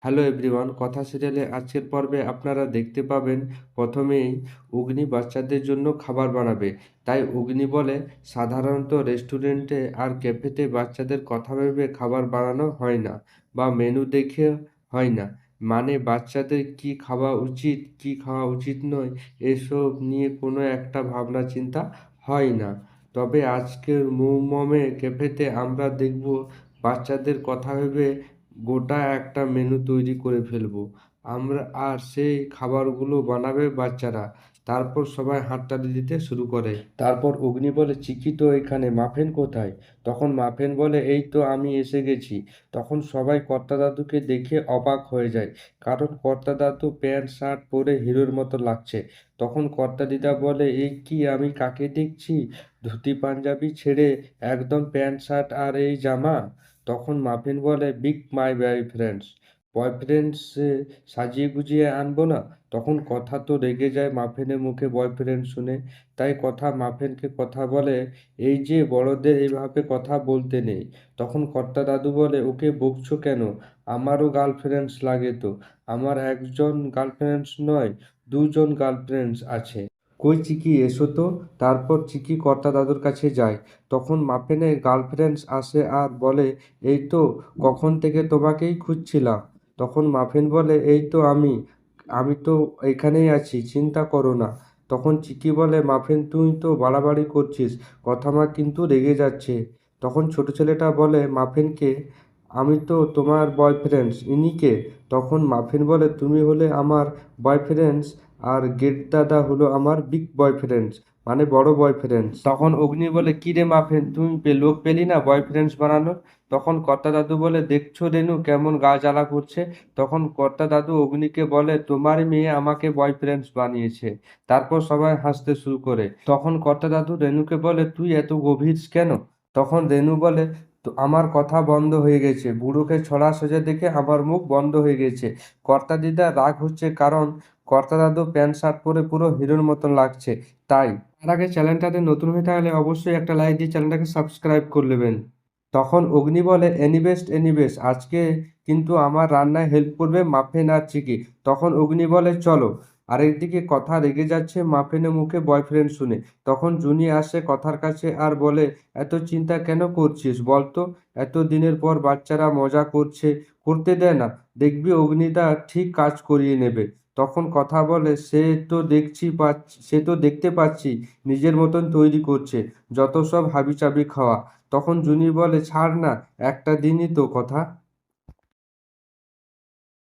Hello everyone, কথা সিরিয়ালে আজকের পর্বে আপনারা দেখতে পাবেন প্রথমেই অগ্নি বাচ্চাদের জন্য খাবার বানাবে। তাই অগ্নি বলে, সাধারণত রেস্টুরেন্টে আর ক্যাফেতে বাচ্চাদের কথা ভেবে খাবার বানানো হয় না বা মেনু দেখে হয় না। মানে বাচ্চাদের কি খাওয়া উচিত কি খাওয়া উচিত নয় এসব নিয়ে কোনো একটা ভাবনা চিন্তা হয় না। তবে আজকের মৌমমে ক্যাফেতে আমরা দেখব বাচ্চাদের কথা ভেবে গোটা একটা মেনু তৈরি করে ফেলবো আমরা, আর সেই খাবারগুলো বানাবে বাচ্চারা। তারপর সবাই হাততালি দিতে শুরু করে। তারপর অগ্নি বলে, চিকি তো এখানে, মাফিন কোথায়? তখন মাফিন বলে, এই তো আমি এসে গেছি। তখন সবাই কর্তা দাদুকে দেখে অবাক হয়ে যায়, কারণ কর্তা দাদু প্যান্ট শার্ট পরে হিরোর মতো লাগছে। তখন কর্তা দিদা বলে, এই কি আমি কাকে দেখছি? ধুতি পাঞ্জাবি ছেড়ে একদম প্যান্ট শার্ট আর এই জামা। তখন মাফিন বলে, বিগ মাই বয়ফ্রেন্ডস। বয়ফ্রেন্ডস সাজিয়ে গুজিয়ে আনবো না? তখন কথা তো রেগে যায় মাফিনের মুখে বয়ফ্রেন্ড শুনে। তাই কথা মাফিনকে কথা বলে, এই যে বড়দের এইভাবে কথা বলতে নেই। তখন কর্তা দাদু বলে, ওকে বকছো কেন? আমারও গার্লফ্রেন্ডস লাগে তো। আমার একজন গার্লফ্রেন্ডস নয়, দুজন গার্লফ্রেন্ডস আছে। কই চিকি, এসো তো। তারপর চিকি কর্তা দাদুর কাছে যায়। তখন মাফিনের গার্লফ্রেন্ডস আসে আর বলে, এই তো কখন থেকে তোমাকেই খুঁজছিলাম। তখন মাফিন বলে, এই তো আমি আমি তো এখানেই আছি, চিন্তা করো না। তখন চিকি বলে, মাফিন তুই তো বাড়াবাড়ি করছিস, কথা মা কিন্তু রেগে যাচ্ছে। তখন ছোট ছেলেটা বলে মাফিনকে, আমি তো তোমার বয়ফ্রেন্ডস, ইনি কে? তখন মাফিন বলে, তুমি হলে আমার বয়ফ্রেন্ডস, আর গেট দাদা হলো আমার বিগ বয়ফ্রেন্ডস, মানে বড় বয়ফ্রেন্ডস। তখন অগ্নি বলে, কি রে মাফিন, তুমি লোক পেলি না বয়ফ্রেন্ডস বানানোর? তখন কর্তা দাদু বলে, দেখছো রেনু কেমন গা জ্বালা করছে? তখন কর্তা দাদু অগ্নিকে বলে, তোমার মেয়ে আমাকে বয়ফ্রেন্ডস বানিয়েছে। তারপর সবাই হাসতে শুরু করে। তখন কর্তা দাদু রেনুকে বলে, তুই এত গভীর কেন? তখন রেনু বলে, তো আমার কথা বন্ধ হয়ে গেছে, বুড়োকে ছড়া সোজা দেখে আমার মুখ বন্ধ হয়ে গেছে। কর্তা দিদা রাগ হচ্ছে, কারণ কর্তা দাদু প্যান্ট শার্ট পরে পুরো হিরোর মতন লাগছে। তাই তার আগে চ্যানেলটাতে নতুন হয়ে থাকলে অবশ্যই একটা লাইক দিয়ে চ্যানেলটাকে সাবস্ক্রাইব করে নেবেন। তখন অগ্নি বলে, এনিবেস্ট এনিবেস্ট, আজকে কিন্তু আমার রান্নায় হেল্প করবে মাফিন আর চিকি। তখন অগ্নি বলে, চলো। আরেকদিকে কথা রেগে যাচ্ছে মাফিনের মুখে বয়ফ্রেন্ড শুনে। তখন জুনি আসে কথার কাছে আর বলে, এত চিন্তা কেন করছিস বলতো? এত দিনের পর বাচ্চারা মজা করছে, করতে দেয় না, দেখবি অগ্নিদা ঠিক কাজ করিয়ে নেবে। তখন কথা বলে, সে তো দেখতে পাচ্ছি নিজের মতন তৈরি করছে, যত সব হাবিচাবি খাওয়া। তখন জুনি বলে, ছাড় না, একটা দিনই তো কথা।